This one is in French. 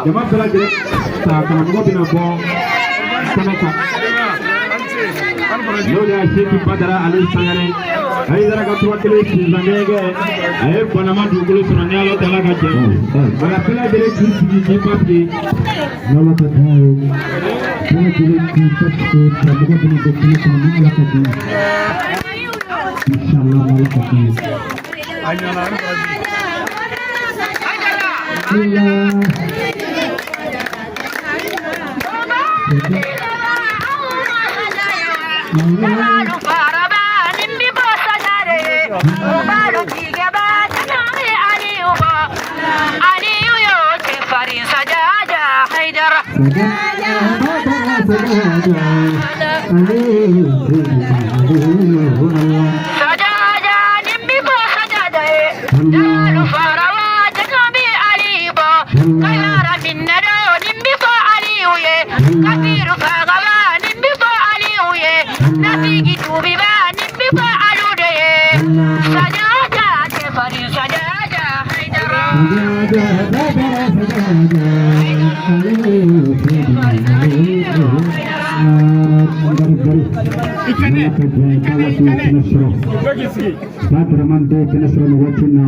jama bɛɛ lajɛlen ta karamɔgɔ bɛna bɔ kɛnɛ kan n'o de y'a Seku Badara ale Sangare a ye Idara ka 3 kelen sinzan kɛ a ye Banama dugukolo sɔrɔ ni Ala Taala ka jɛ a ka bɛɛ lajɛlen k'i sigi k'i papiye n'Ala ka kan ye bɛɛ lajɛlen k'i papiye karamɔgɔ bɛna bɔ kɛnɛ kan ni Ala ka kan inshallah Ala ka kan Badaraman do kena sura wacina.